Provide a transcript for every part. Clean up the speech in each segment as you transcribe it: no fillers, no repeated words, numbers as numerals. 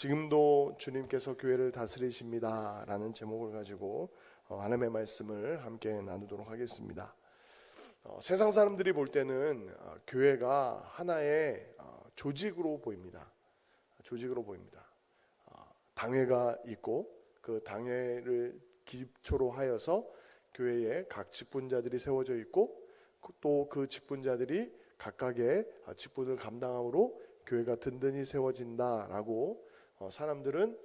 지금도 주님께서 교회를 다스리십니다 라는 제목을 가지고 하나님의 말씀을 함께 나누도록 하겠습니다. 세상 사람들이 볼 때는 교회가 하나의 조직으로 보입니다. 조직으로 보입니다. 당회가 있고 그 당회를 기초로 하여서 교회에 각 직분자들이 세워져 있고 또 그 직분자들이 각각의 직분을 감당함으로 교회가 든든히 세워진다라고 사람들은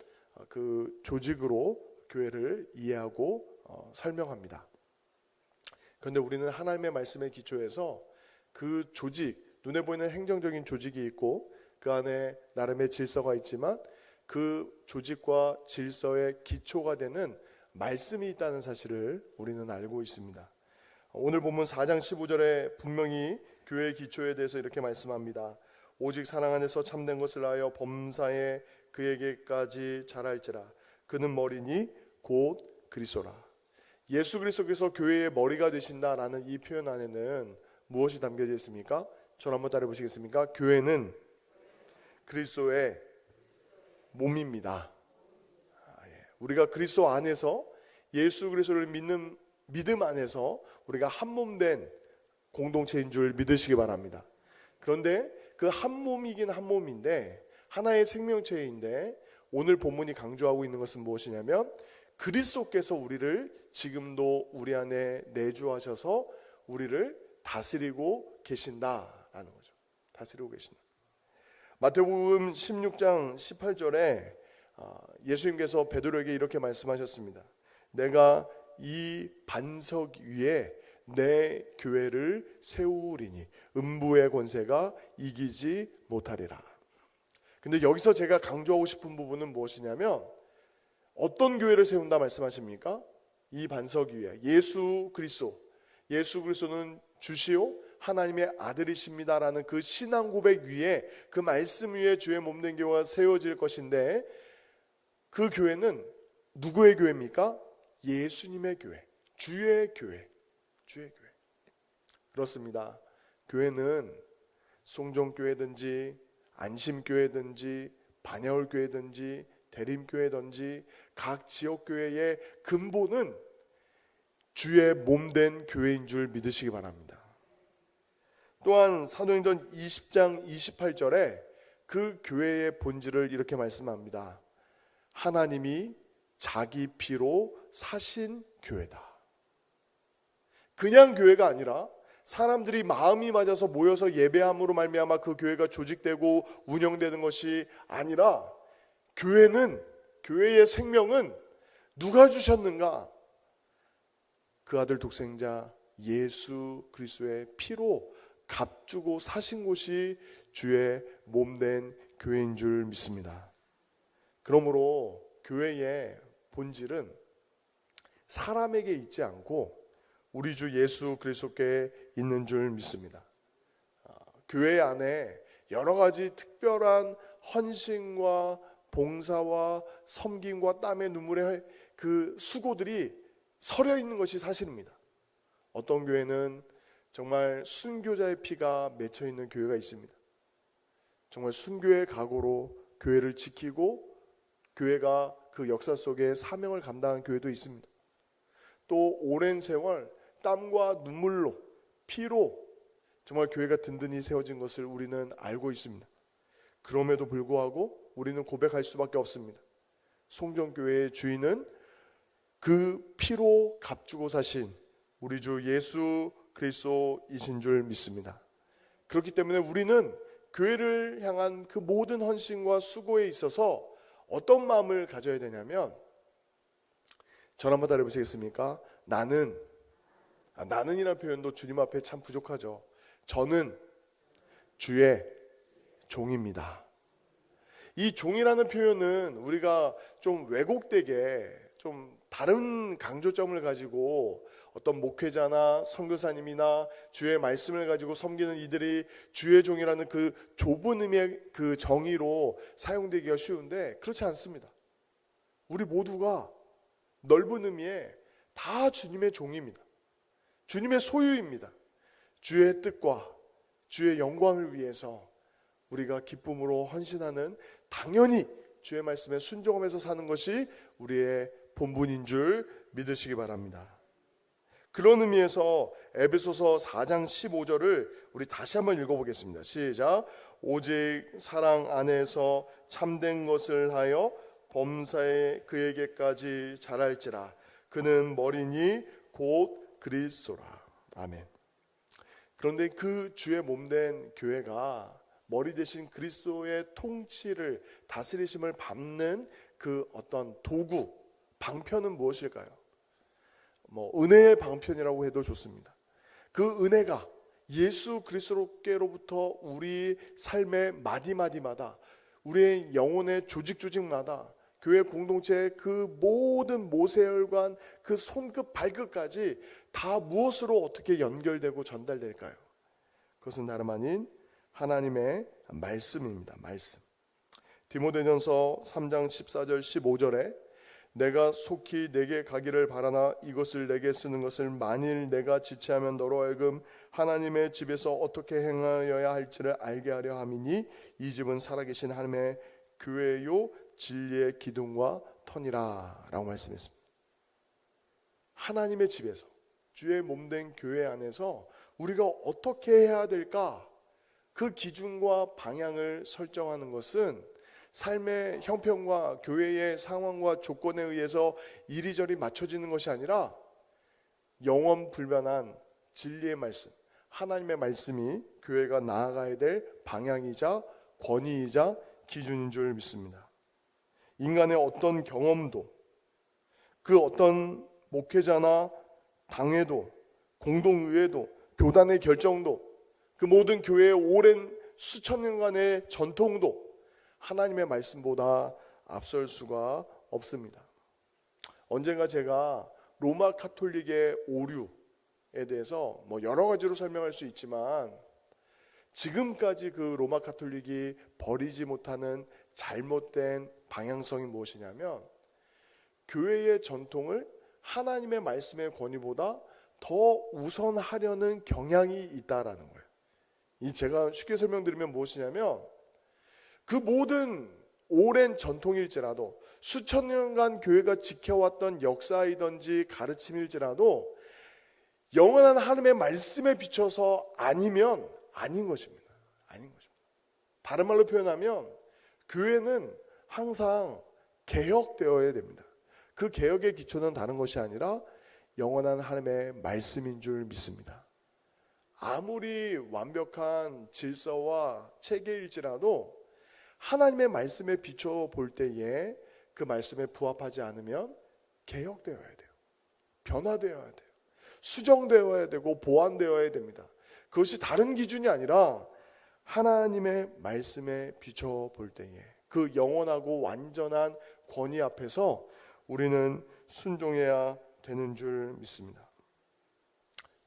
그 조직으로 교회를 이해하고 설명합니다. 그런데 우리는 하나님의 말씀의 기초에서 그 조직, 눈에 보이는 행정적인 조직이 있고 그 안에 나름의 질서가 있지만 그 조직과 질서의 기초가 되는 말씀이 있다는 사실을 우리는 알고 있습니다. 오늘 본문 4장 15절에 분명히 교회의 기초에 대해서 이렇게 말씀합니다. 오직 사랑 안에서 참된 것을 하여 범사에 그에게까지 자랄지라. 그는 머리니 곧 그리스도라. 예수 그리스도께서 교회의 머리가 되신다라는 이 표현 안에는 무엇이 담겨져 있습니까? 저를 한번 따라 보시겠습니까? 교회는 그리스도의 몸입니다. 우리가 그리스도 안에서 예수 그리스도를 믿는 믿음 안에서 우리가 한 몸 된 공동체인 줄 믿으시기 바랍니다. 그런데 그 한 몸이긴 한 몸인데 하나의 생명체인데 오늘 본문이 강조하고 있는 것은 무엇이냐면 그리스도께서 우리를 지금도 우리 안에 내주하셔서 우리를 다스리고 계신다라는 거죠. 다스리고 계신다. 마태복음 16장 18절에 예수님께서 베드로에게 이렇게 말씀하셨습니다. 내가 이 반석 위에 내 교회를 세우리니 음부의 권세가 이기지 못하리라. 근데 여기서 제가 강조하고 싶은 부분은 무엇이냐면 어떤 교회를 세운다 말씀하십니까? 이 반석 위에 예수 그리스도는 주시오 하나님의 아들이십니다라는 그 신앙 고백 위에 그 말씀 위에 주의 몸된 교회가 세워질 것인데 그 교회는 누구의 교회입니까? 예수님의 교회, 주의 교회. 그렇습니다. 교회는 송정교회든지 안심교회든지 반야울교회든지 대림교회든지 각 지역교회의 근본은 주의 몸된 교회인 줄 믿으시기 바랍니다. 또한 사도행전 20장 28절에 그 교회의 본질을 이렇게 말씀합니다. 하나님이 자기 피로 사신 교회다. 그냥 교회가 아니라 사람들이 마음이 맞아서 모여서 예배함으로 말미암아 그 교회가 조직되고 운영되는 것이 아니라 교회의 생명은 누가 주셨는가? 그 아들 독생자 예수 그리스도의 피로 값주고 사신 곳이 주의 몸된 교회인 줄 믿습니다. 그러므로 교회의 본질은 사람에게 있지 않고 우리 주 예수 그리스도께 있는 줄 믿습니다. 교회 안에 여러 가지 특별한 헌신과 봉사와 섬김과 땀의 눈물의 그 수고들이 서려 있는 것이 사실입니다. 어떤 교회는 정말 순교자의 피가 맺혀 있는 교회가 있습니다. 정말 순교의 각오로 교회를 지키고 교회가 그 역사 속에 사명을 감당한 교회도 있습니다. 또 오랜 세월 땀과 눈물로 피로 정말 교회가 든든히 세워진 것을 우리는 알고 있습니다. 그럼에도 불구하고 우리는 고백할 수밖에 없습니다. 송정교회의 주인은 그 피로 값주고 사신 우리 주 예수 그리스도이신 줄 믿습니다. 그렇기 때문에 우리는 교회를 향한 그 모든 헌신과 수고에 있어서 어떤 마음을 가져야 되냐면 저를 한번 따라 보시겠습니까? 나는이라는 표현도 주님 앞에 참 부족하죠. 저는 주의 종입니다. 이 종이라는 표현은 우리가 좀 왜곡되게 좀 다른 강조점을 가지고 어떤 목회자나 선교사님이나 주의 말씀을 가지고 섬기는 이들이 주의 종이라는 그 좁은 의미의 그 정의로 사용되기가 쉬운데 그렇지 않습니다. 우리 모두가 넓은 의미에 다 주님의 종입니다. 주님의 소유입니다. 주의 뜻과 주의 영광을 위해서 우리가 기쁨으로 헌신하는 당연히 주의 말씀에 순종하면서 사는 것이 우리의 본분인 줄 믿으시기 바랍니다. 그런 의미에서 에베소서 4장 15절을 우리 다시 한번 읽어보겠습니다. 시작. 오직 사랑 안에서 참된 것을 하여 범사에 그에게까지 자랄지라. 그는 머리니 곧 그리스도라. 아멘. 그런데 그 주의 몸된 교회가 머리 대신 그리스도의 통치를, 다스리심을 밟는 그 어떤 도구, 방편은 무엇일까요? 은혜의 방편이라고 해도 좋습니다. 그 은혜가 예수 그리스도께로부터 우리 삶의 마디마디마다, 우리의 영혼의 조직마다, 교회 공동체의 그 모든 모세혈관, 그 손끝 발끝까지 다 무엇으로 어떻게 연결되고 전달될까요? 그것은 다름 아닌 하나님의 말씀입니다. 말씀. 디모데전서 3장 14절 15절에 내가 속히 내게 가기를 바라나 이것을 내게 쓰는 것을 만일 내가 지체하면 너로 하여금 하나님의 집에서 어떻게 행하여야 할지를 알게 하려 함이니 이 집은 살아계신 하나님의 교회요 진리의 기둥과 터니라 라고 말씀했습니다. 하나님의 집에서, 주의 몸된 교회 안에서 우리가 어떻게 해야 될까? 그 기준과 방향을 설정하는 것은 삶의 형편과 교회의 상황과 조건에 의해서 이리저리 맞춰지는 것이 아니라 영원 불변한 진리의 말씀, 하나님의 말씀이 교회가 나아가야 될 방향이자 권위이자 기준인 줄 믿습니다. 인간의 어떤 경험도, 그 어떤 목회자나 당회도, 공동의회도, 교단의 결정도, 그 모든 교회의 오랜 수천 년간의 전통도 하나님의 말씀보다 앞설 수가 없습니다. 언젠가 제가 로마 카톨릭의 오류에 대해서 여러 가지로 설명할 수 있지만, 지금까지 그 로마 카톨릭이 버리지 못하는 잘못된 방향성이 무엇이냐면, 교회의 전통을 하나님의 말씀의 권위보다 더 우선하려는 경향이 있다라는 거예요. 이 제가 쉽게 설명드리면 무엇이냐면, 그 모든 오랜 전통일지라도, 수천 년간 교회가 지켜왔던 역사이든지 가르침일지라도 영원한 하나님의 말씀에 비춰서 아니면 아닌 것입니다. 아닌 것입니다. 다른 말로 표현하면 교회는 항상 개혁되어야 됩니다. 그 개혁의 기초는 다른 것이 아니라 영원한 하나님의 말씀인 줄 믿습니다. 아무리 완벽한 질서와 체계일지라도 하나님의 말씀에 비춰 볼 때에 그 말씀에 부합하지 않으면 개혁되어야 돼요. 변화되어야 돼요. 수정되어야 되고 보완되어야 됩니다. 그것이 다른 기준이 아니라 하나님의 말씀에 비춰 볼 때에 그 영원하고 완전한 권위 앞에서 우리는 순종해야 되는 줄 믿습니다.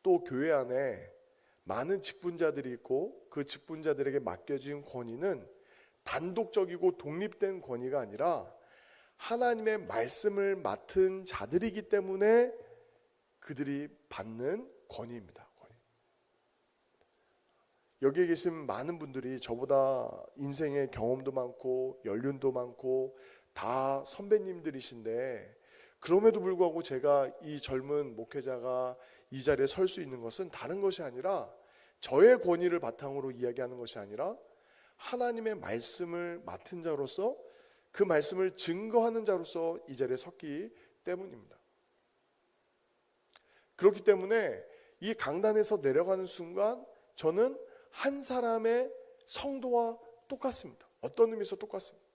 또 교회 안에 많은 직분자들이 있고 그 직분자들에게 맡겨진 권위는 단독적이고 독립된 권위가 아니라 하나님의 말씀을 맡은 자들이기 때문에 그들이 받는 권위입니다. 권위. 여기에 계신 많은 분들이 저보다 인생의 경험도 많고 연륜도 많고 다 선배님들이신데, 그럼에도 불구하고 제가 이 젊은 목회자가 이 자리에 설 수 있는 것은 다른 것이 아니라, 저의 권위를 바탕으로 이야기하는 것이 아니라 하나님의 말씀을 맡은 자로서, 그 말씀을 증거하는 자로서 이 자리에 섰기 때문입니다. 그렇기 때문에 이 강단에서 내려가는 순간 저는 한 사람의 성도와 똑같습니다. 어떤 의미에서 똑같습니다.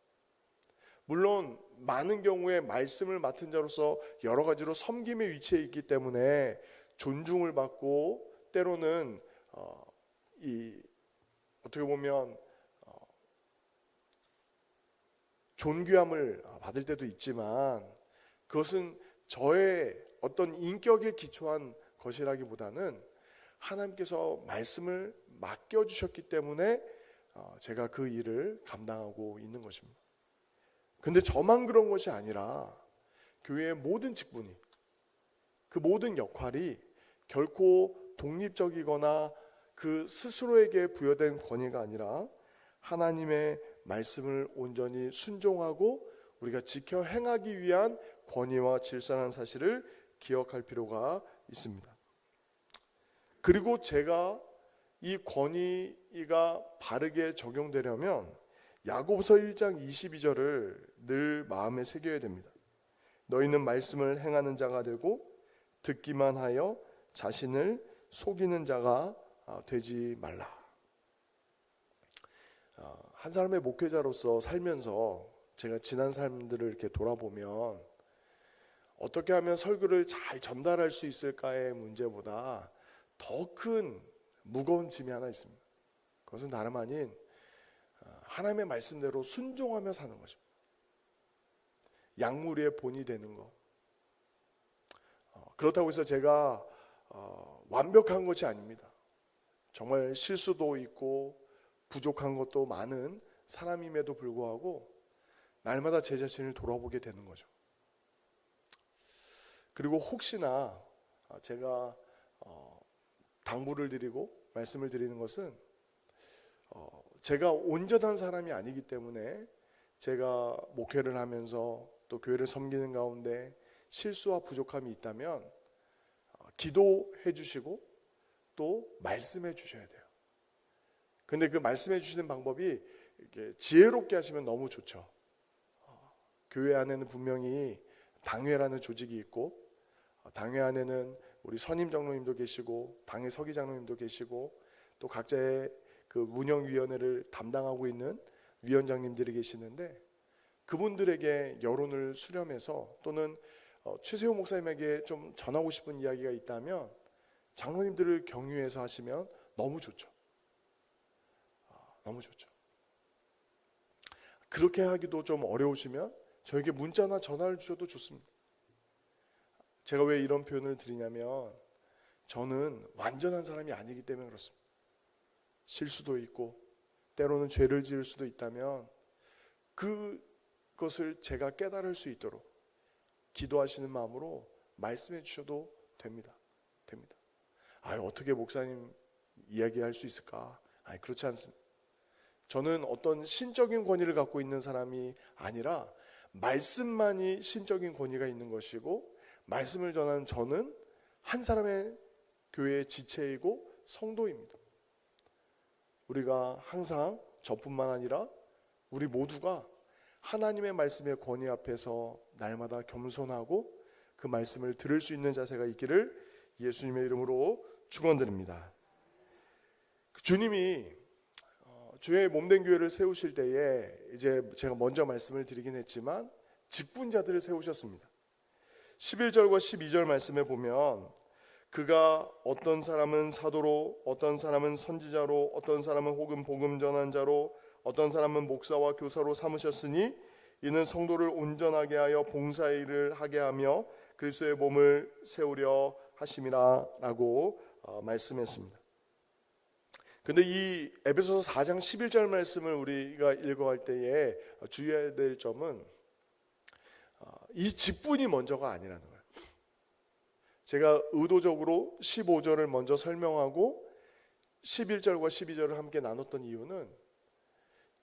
물론 많은 경우에 말씀을 맡은 자로서 여러 가지로 섬김의 위치에 있기 때문에 존중을 받고, 때로는 어떻게 보면 존귀함을 받을 때도 있지만, 그것은 저의 어떤 인격에 기초한 것이라기보다는 하나님께서 말씀을 맡겨주셨기 때문에 제가 그 일을 감당하고 있는 것입니다. 그런데 저만 그런 것이 아니라 교회의 모든 직분이, 그 모든 역할이 결코 독립적이거나 그 스스로에게 부여된 권위가 아니라 하나님의 말씀을 온전히 순종하고 우리가 지켜 행하기 위한 권위와 질서라는 사실을 기억할 필요가 있습니다. 그리고 제가 이 권위가 바르게 적용되려면 야고보서 1장 22절을 늘 마음에 새겨야 됩니다. 너희는 말씀을 행하는 자가 되고 듣기만 하여 자신을 속이는 자가 되지 말라. 한 사람의 목회자로서 살면서 제가 지난 삶들을 이렇게 돌아보면 어떻게 하면 설교를 잘 전달할 수 있을까의 문제보다 더 큰 무거운 짐이 하나 있습니다. 그것은 다름 아닌 하나님의 말씀대로 순종하며 사는 것입니다. 약물의 본이 되는 것. 그렇다고 해서 제가 완벽한 것이 아닙니다. 정말 실수도 있고 부족한 것도 많은 사람임에도 불구하고 날마다 제 자신을 돌아보게 되는 거죠. 그리고 혹시나 제가 당부를 드리고 말씀을 드리는 것은 제가 온전한 사람이 아니기 때문에 제가 목회를 하면서 또 교회를 섬기는 가운데 실수와 부족함이 있다면 기도해 주시고 또 말씀해 주셔야 돼요. 근데 그 말씀해 주시는 방법이 이렇게 지혜롭게 하시면 너무 좋죠. 교회 안에는 분명히 당회라는 조직이 있고 당회 안에는 우리 선임 장로님도 계시고 당회 서기 장로님도 계시고 또 각자의 그 운영위원회를 담당하고 있는 위원장님들이 계시는데 그분들에게 여론을 수렴해서 또는 최세호 목사님에게 좀 전하고 싶은 이야기가 있다면 장로님들을 경유해서 하시면 너무 좋죠. 너무 좋죠. 그렇게 하기도 좀 어려우시면 저에게 문자나 전화를 주셔도 좋습니다. 제가 왜 이런 표현을 드리냐면 저는 완전한 사람이 아니기 때문에 그렇습니다. 실수도 있고 때로는 죄를 지을 수도 있다면 그것을 제가 깨달을 수 있도록 기도하시는 마음으로 말씀해 주셔도 됩니다. 어떻게 목사님 이야기할 수 있을까? 그렇지 않습니다. 저는 어떤 신적인 권위를 갖고 있는 사람이 아니라 말씀만이 신적인 권위가 있는 것이고 말씀을 전하는 저는 한 사람의 교회의 지체이고 성도입니다. 우리가 항상 저뿐만 아니라 우리 모두가 하나님의 말씀의 권위 앞에서 날마다 겸손하고 그 말씀을 들을 수 있는 자세가 있기를 예수님의 이름으로 축원드립니다. 주님이 주의 몸된 교회를 세우실 때에 이제 제가 먼저 말씀을 드리긴 했지만 직분자들을 세우셨습니다. 11절과 12절 말씀에 보면 그가 어떤 사람은 사도로, 어떤 사람은 선지자로, 어떤 사람은 혹은 복음 전환자로, 어떤 사람은 목사와 교사로 삼으셨으니 이는 성도를 온전하게 하여 봉사의 일을 하게 하며 그리스도의 몸을 세우려 하심이라 라고 말씀했습니다. 근데 이 에베소서 4장 11절 말씀을 우리가 읽어갈 때에 주의해야 될 점은 이 직분이 먼저가 아니라는 거예요. 제가 의도적으로 15절을 먼저 설명하고 11절과 12절을 함께 나눴던 이유는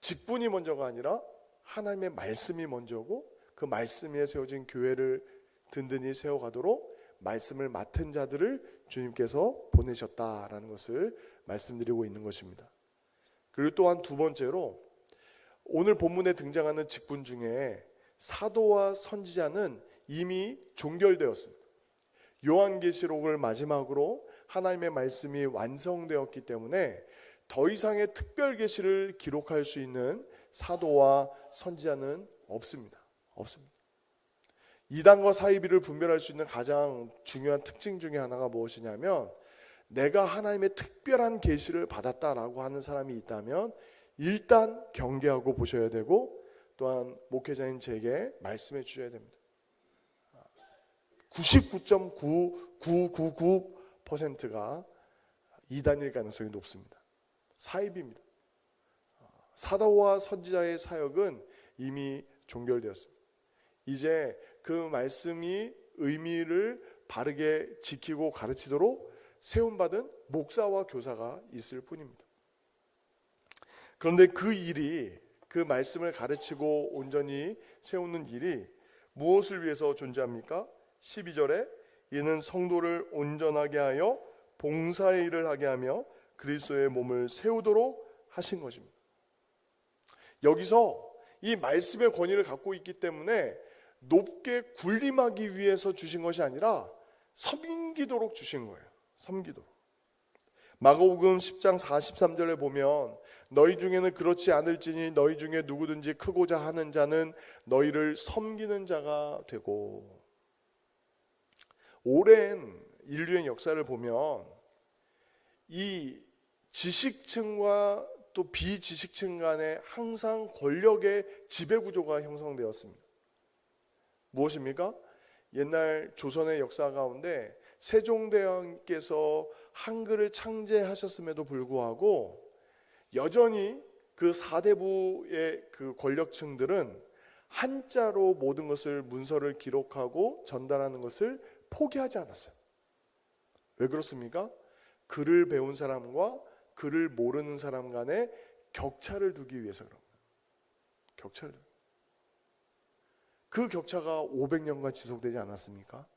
직분이 먼저가 아니라 하나님의 말씀이 먼저고 그 말씀 위에 세워진 교회를 든든히 세워가도록 말씀을 맡은 자들을 주님께서 보내셨다라는 것을 말씀드리고 있는 것입니다. 그리고 또한 두 번째로 오늘 본문에 등장하는 직분 중에 사도와 선지자는 이미 종결되었습니다. 요한계시록을 마지막으로 하나님의 말씀이 완성되었기 때문에 더 이상의 특별 계시를 기록할 수 있는 사도와 선지자는 없습니다. 이단과 사이비를 분별할 수 있는 가장 중요한 특징 중에 하나가 무엇이냐면 내가 하나님의 특별한 계시를 받았다라고 하는 사람이 있다면 일단 경계하고 보셔야 되고 또한 목회자인 제게 말씀해 주셔야 됩니다. 99.9999%가 이단일 가능성이 높습니다. 사입입니다. 사도와 선지자의 사역은 이미 종결되었습니다. 이제 그 말씀이 의미를 바르게 지키고 가르치도록 세움받은 목사와 교사가 있을 뿐입니다. 그런데 그 일이 그 말씀을 가르치고 온전히 세우는 일이 무엇을 위해서 존재합니까? 12절에 이는 성도를 온전하게 하여 봉사의 일을 하게 하며 그리스도의 몸을 세우도록 하신 것입니다. 여기서 이 말씀의 권위를 갖고 있기 때문에 높게 군림하기 위해서 주신 것이 아니라 섬기도록 주신 거예요. 섬기도록. 마가복음 10장 43절에 보면 너희 중에는 그렇지 않을지니 너희 중에 누구든지 크고자 하는 자는 너희를 섬기는 자가 되고. 오랜 인류의 역사를 보면 이 지식층과 또 비지식층 간에 항상 권력의 지배구조가 형성되었습니다. 무엇입니까? 옛날 조선의 역사 가운데 세종대왕께서 한글을 창제하셨음에도 불구하고 여전히 그 사대부의 그 권력층들은 한자로 모든 것을 문서를 기록하고 전달하는 것을 포기하지 않았어요. 왜 그렇습니까? 글을 배운 사람과 글을 모르는 사람 간에 격차를 두기 위해서 그런 거예요. 격차를. 그 격차가 500년간 지속되지 않았습니까?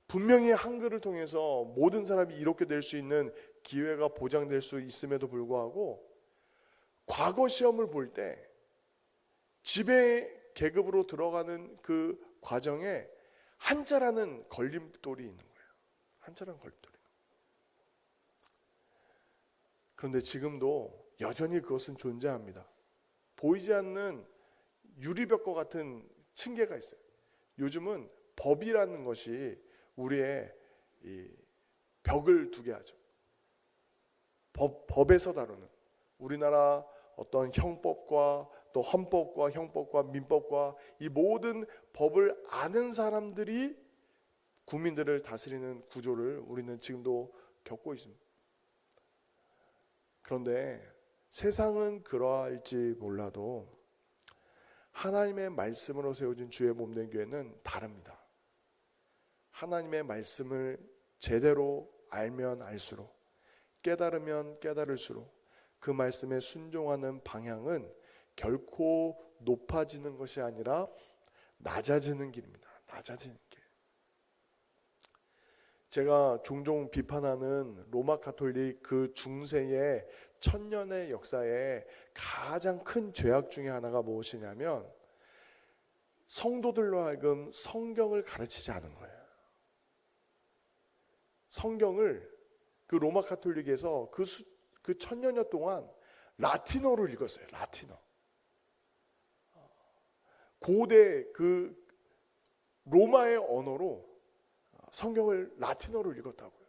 분명히 한글을 통해서 모든 사람이 이렇게 될 수 있는 기회가 보장될 수 있음에도 불구하고 과거 시험을 볼 때 지배 계급으로 들어가는 그 과정에 한자라는 걸림돌이 있는 거예요. 한자라는 걸림돌이. 그런데 지금도 여전히 그것은 존재합니다. 보이지 않는 유리벽과 같은 층계가 있어요. 요즘은 법이라는 것이 우리의 이 벽을 두게 하죠. 법에서 다루는 우리나라 어떤 형법과 또 헌법과 형법과 민법과 이 모든 법을 아는 사람들이 국민들을 다스리는 구조를 우리는 지금도 겪고 있습니다. 그런데 세상은 그러할지 몰라도 하나님의 말씀으로 세워진 주의 몸된 교회는 다릅니다. 하나님의 말씀을 제대로 알면 알수록, 깨달으면 깨달을수록 그 말씀에 순종하는 방향은 결코 높아지는 것이 아니라 낮아지는 길입니다. 낮아지는 길. 제가 종종 비판하는 로마 가톨릭 그 중세의 1000년의 역사에 가장 큰 죄악 중에 하나가 무엇이냐면 성도들로 하여금 성경을 가르치지 않은 거예요. 성경을 그 로마 가톨릭에서 그 1000년여 동안 라틴어를 읽었어요. 라틴어. 고대 그 로마의 언어로 성경을 라틴어로 읽었다고요.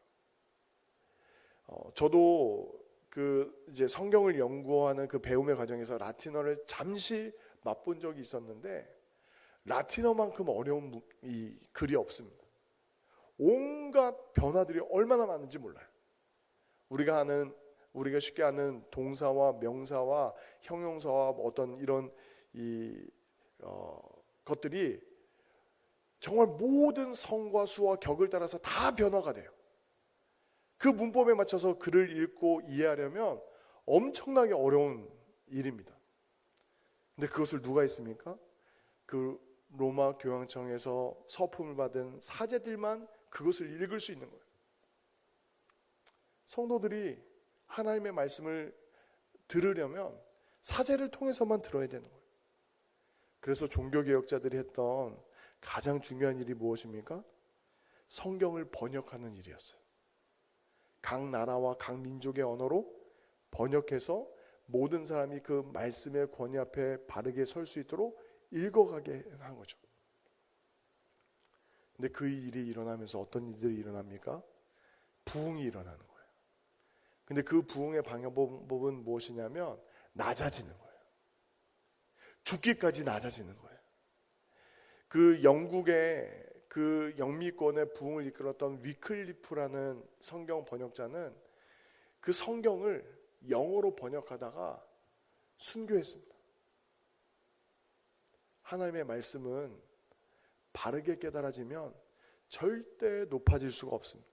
저도 그 이제 성경을 연구하는 그 배움의 과정에서 라틴어를 잠시 맛본 적이 있었는데 라틴어만큼 어려운 이 글이 없습니다. 온갖 변화들이 얼마나 많은지 몰라요. 우리가 쉽게 아는 동사와 명사와 형용사와 어떤 이런 것들이 정말 모든 성과 수와 격을 따라서 다 변화가 돼요. 그 문법에 맞춰서 글을 읽고 이해하려면 엄청나게 어려운 일입니다. 근데 그것을 누가 했습니까? 그 로마 교황청에서 서품을 받은 사제들만 그것을 읽을 수 있는 거예요. 성도들이 하나님의 말씀을 들으려면 사제를 통해서만 들어야 되는 거예요. 그래서 종교개혁자들이 했던 가장 중요한 일이 무엇입니까? 성경을 번역하는 일이었어요. 각 나라와 각 민족의 언어로 번역해서 모든 사람이 그 말씀의 권위 앞에 바르게 설 수 있도록 읽어가게 한 거죠. 근데 그 일이 일어나면서 어떤 일들이 일어납니까? 부흥이 일어나는 거예요. 근데 그 부흥의 방법은 무엇이냐면 낮아지는 거예요. 죽기까지 낮아지는 거예요. 그 영국의 그 영미권의 부흥을 이끌었던 위클리프라는 성경 번역자는 그 성경을 영어로 번역하다가 순교했습니다. 하나님의 말씀은 바르게 깨달아지면 절대 높아질 수가 없습니다.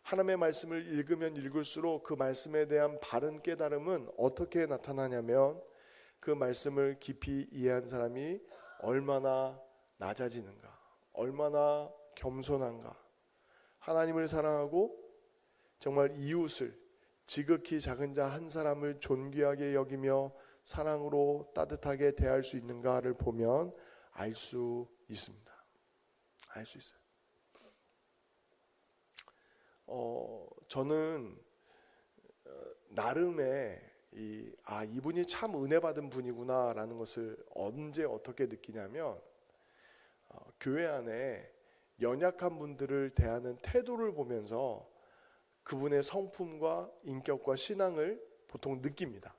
하나님의 말씀을 읽으면 읽을수록 그 말씀에 대한 바른 깨달음은 어떻게 나타나냐면 그 말씀을 깊이 이해한 사람이 얼마나 낮아지는가, 얼마나 겸손한가, 하나님을 사랑하고 정말 이웃을, 지극히 작은 자 한 사람을 존귀하게 여기며 사랑으로 따뜻하게 대할 수 있는가를 보면 알 수 있습니다. 알 수 있어요. 저는 나름의 이분이 참 은혜 받은 분이구나 라는 것을 언제 어떻게 느끼냐면 교회 안에 연약한 분들을 대하는 태도를 보면서 그분의 성품과 인격과 신앙을 보통 느낍니다.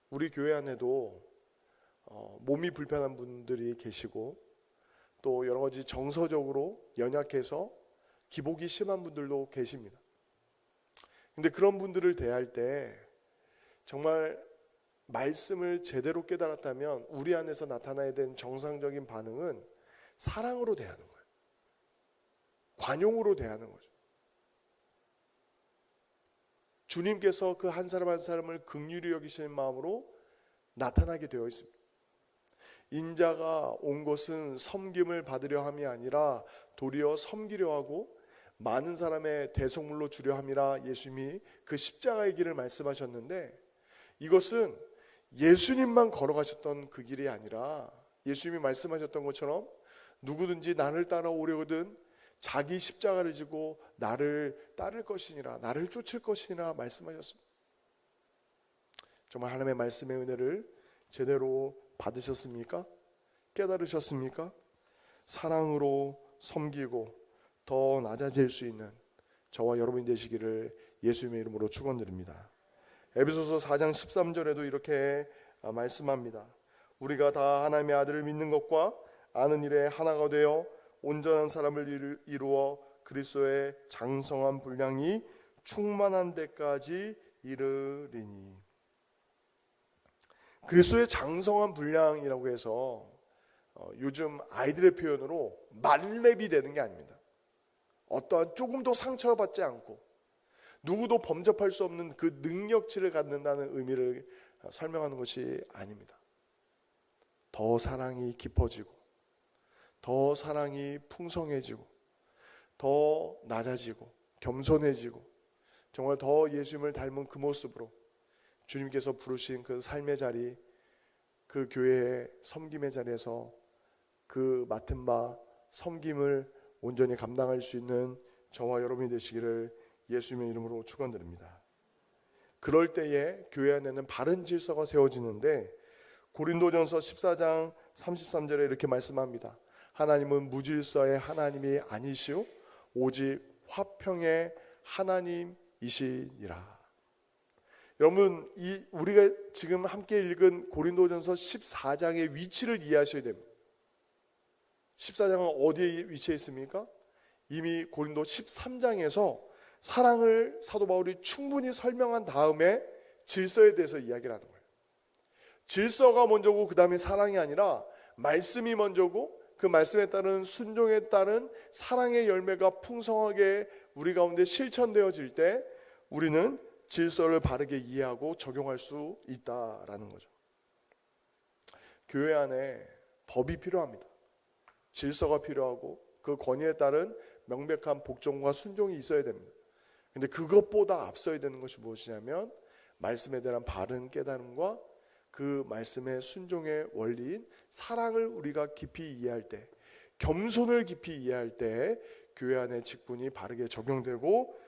우리 교회 안에도 몸이 불편한 분들이 계시고 또 여러 가지 정서적으로 연약해서 기복이 심한 분들도 계십니다. 근데 그런 분들을 대할 때 정말 말씀을 제대로 깨달았다면 우리 안에서 나타나야 되는 정상적인 반응은 사랑으로 대하는 거예요. 관용으로 대하는 거죠. 주님께서 그 한 사람 한 사람을 긍휼히 여기시는 마음으로 나타나게 되어 있습니다. 인자가 온 것은 섬김을 받으려 함이 아니라 도리어 섬기려 하고 많은 사람의 대속물로 주려 함이라 예수님이 그 십자가의 길을 말씀하셨는데, 이것은 예수님만 걸어가셨던 그 길이 아니라 예수님이 말씀하셨던 것처럼 누구든지 나를 따라오려거든 자기 십자가를 지고 나를 따를 것이니라, 나를 쫓을 것이니라 말씀하셨습니다. 정말 하나님의 말씀의 은혜를 제대로 받으셨습니까? 깨달으셨습니까? 사랑으로 섬기고 더 낮아질 수 있는 저와 여러분이 되시기를 예수님의 이름으로 축원드립니다. 에베소서 4장 13절에도 이렇게 말씀합니다. 우리가 다 하나님의 아들을 믿는 것과 아는 일에 하나가 되어 온전한 사람을 이루어 그리스도의 장성한 분량이 충만한 데까지 이르리니. 그리스도의 장성한 분량이라고 해서 요즘 아이들의 표현으로 만렙이 되는 게 아닙니다. 어떠한 조금도 상처받지 않고 누구도 범접할 수 없는 그 능력치를 갖는다는 의미를 설명하는 것이 아닙니다. 더 사랑이 깊어지고 더 사랑이 풍성해지고 더 낮아지고 겸손해지고 정말 더 예수님을 닮은 그 모습으로 주님께서 부르신 그 삶의 자리, 그 교회의 섬김의 자리에서 그 맡은 바 섬김을 온전히 감당할 수 있는 저와 여러분이 되시기를 예수님의 이름으로 축원드립니다. 그럴 때에 교회 안에는 바른 질서가 세워지는데 고린도전서 14장 33절에 이렇게 말씀합니다. 하나님은 무질서의 하나님이 아니시오 오직 화평의 하나님이시니라. 여러분, 우리가 지금 함께 읽은 고린도전서 14장의 위치를 이해하셔야 됩니다. 14장은 어디에 위치해 있습니까? 이미 고린도 13장에서 사랑을 사도 바울이 충분히 설명한 다음에 질서에 대해서 이야기를 하는 거예요. 질서가 먼저고 그 다음에 사랑이 아니라 말씀이 먼저고 그 말씀에 따른 순종에 따른 사랑의 열매가 풍성하게 우리 가운데 실천되어질 때 우리는 질서를 바르게 이해하고 적용할 수 있다라는 거죠. 교회 안에 법이 필요합니다. 질서가 필요하고 그 권위에 따른 명백한 복종과 순종이 있어야 됩니다. 근데 그것보다 앞서야 되는 것이 무엇이냐면 말씀에 대한 바른 깨달음과 그 말씀의 순종의 원리인 사랑을 우리가 깊이 이해할 때, 겸손을 깊이 이해할 때 교회 안의 직분이 바르게 적용되고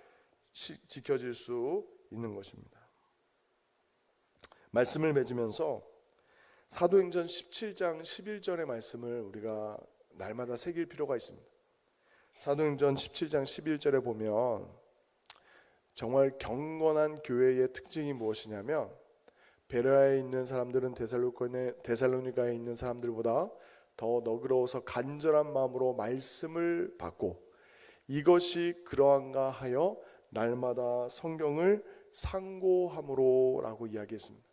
지켜질 수 있는 것입니다. 말씀을 맺으면서 사도행전 17장 11절의 말씀을 우리가 날마다 새길 필요가 있습니다. 사도행전 17장 11절에 보면 정말 경건한 교회의 특징이 무엇이냐면 베레아에 있는 사람들은 데살로니가에 있는 사람들보다 더 너그러워서 간절한 마음으로 말씀을 받고 이것이 그러한가 하여 날마다 성경을 상고함으로 라고 이야기했습니다.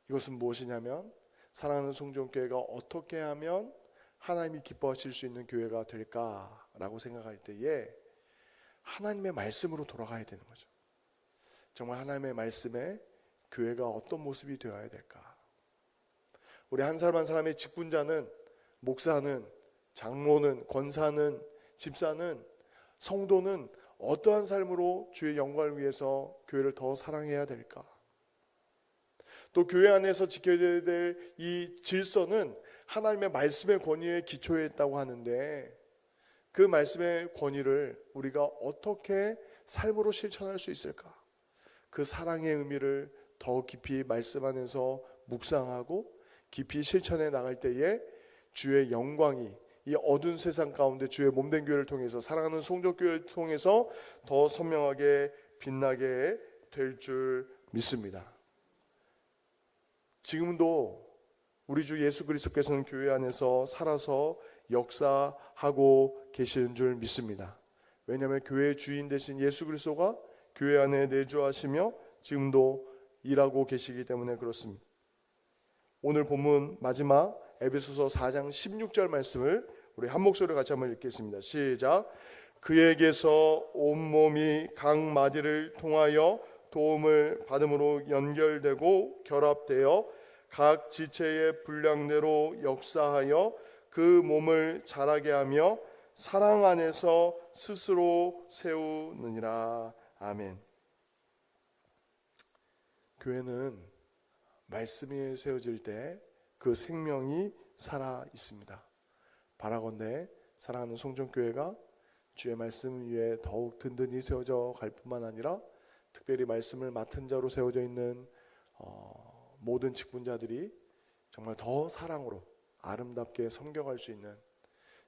이것은 무엇이냐면 사랑하는 송정교회가 어떻게 하면 하나님이 기뻐하실 수 있는 교회가 될까라고 생각할 때에 하나님의 말씀으로 돌아가야 되는 거죠. 정말 하나님의 말씀에 교회가 어떤 모습이 되어야 될까? 우리 한 사람 한 사람의 직분자는, 목사는, 장로는, 권사는, 집사는, 성도는 어떠한 삶으로 주의 영광을 위해서 교회를 더 사랑해야 될까? 또 교회 안에서 지켜야 될 이 질서는 하나님의 말씀의 권위에 기초해 있다고 하는데, 그 말씀의 권위를 우리가 어떻게 삶으로 실천할 수 있을까? 그 사랑의 의미를 더 깊이 말씀 안에서 묵상하고 깊이 실천해 나갈 때에 주의 영광이 이 어두운 세상 가운데 주의 몸된 교회를 통해서, 사랑하는 송적교회를 통해서 더 선명하게 빛나게 될 줄 믿습니다. 지금도 우리 주 예수 그리스도께서는 교회 안에서 살아서 역사하고 계시는 줄 믿습니다. 왜냐하면 교회의 주인 되신 예수 그리스도가 교회 안에 내주하시며 지금도 일하고 계시기 때문에 그렇습니다. 오늘 본문 마지막 에베소서 4장 16절 말씀을 우리 한 목소리로 같이 한번 읽겠습니다. 시작. 그에게서 온몸이 각 마디를 통하여 도움을 받음으로 연결되고 결합되어 각 지체의 분량대로 역사하여 그 몸을 자라게 하며 사랑 안에서 스스로 세우느니라. 아멘. 교회는 말씀이 세워질 때 그 생명이 살아 있습니다. 바라건대 사랑하는 송정교회가 주의 말씀 위에 더욱 든든히 세워져 갈 뿐만 아니라 특별히 말씀을 맡은 자로 세워져 있는 모든 직분자들이 정말 더 사랑으로 아름답게 섬겨갈 수 있는,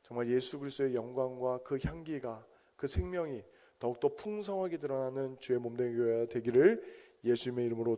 정말 예수 그리스도의 영광과 그 향기가, 그 생명이 더욱더 풍성하게 드러나는 주의 몸된 교회가 되기를 예수님의 이름으로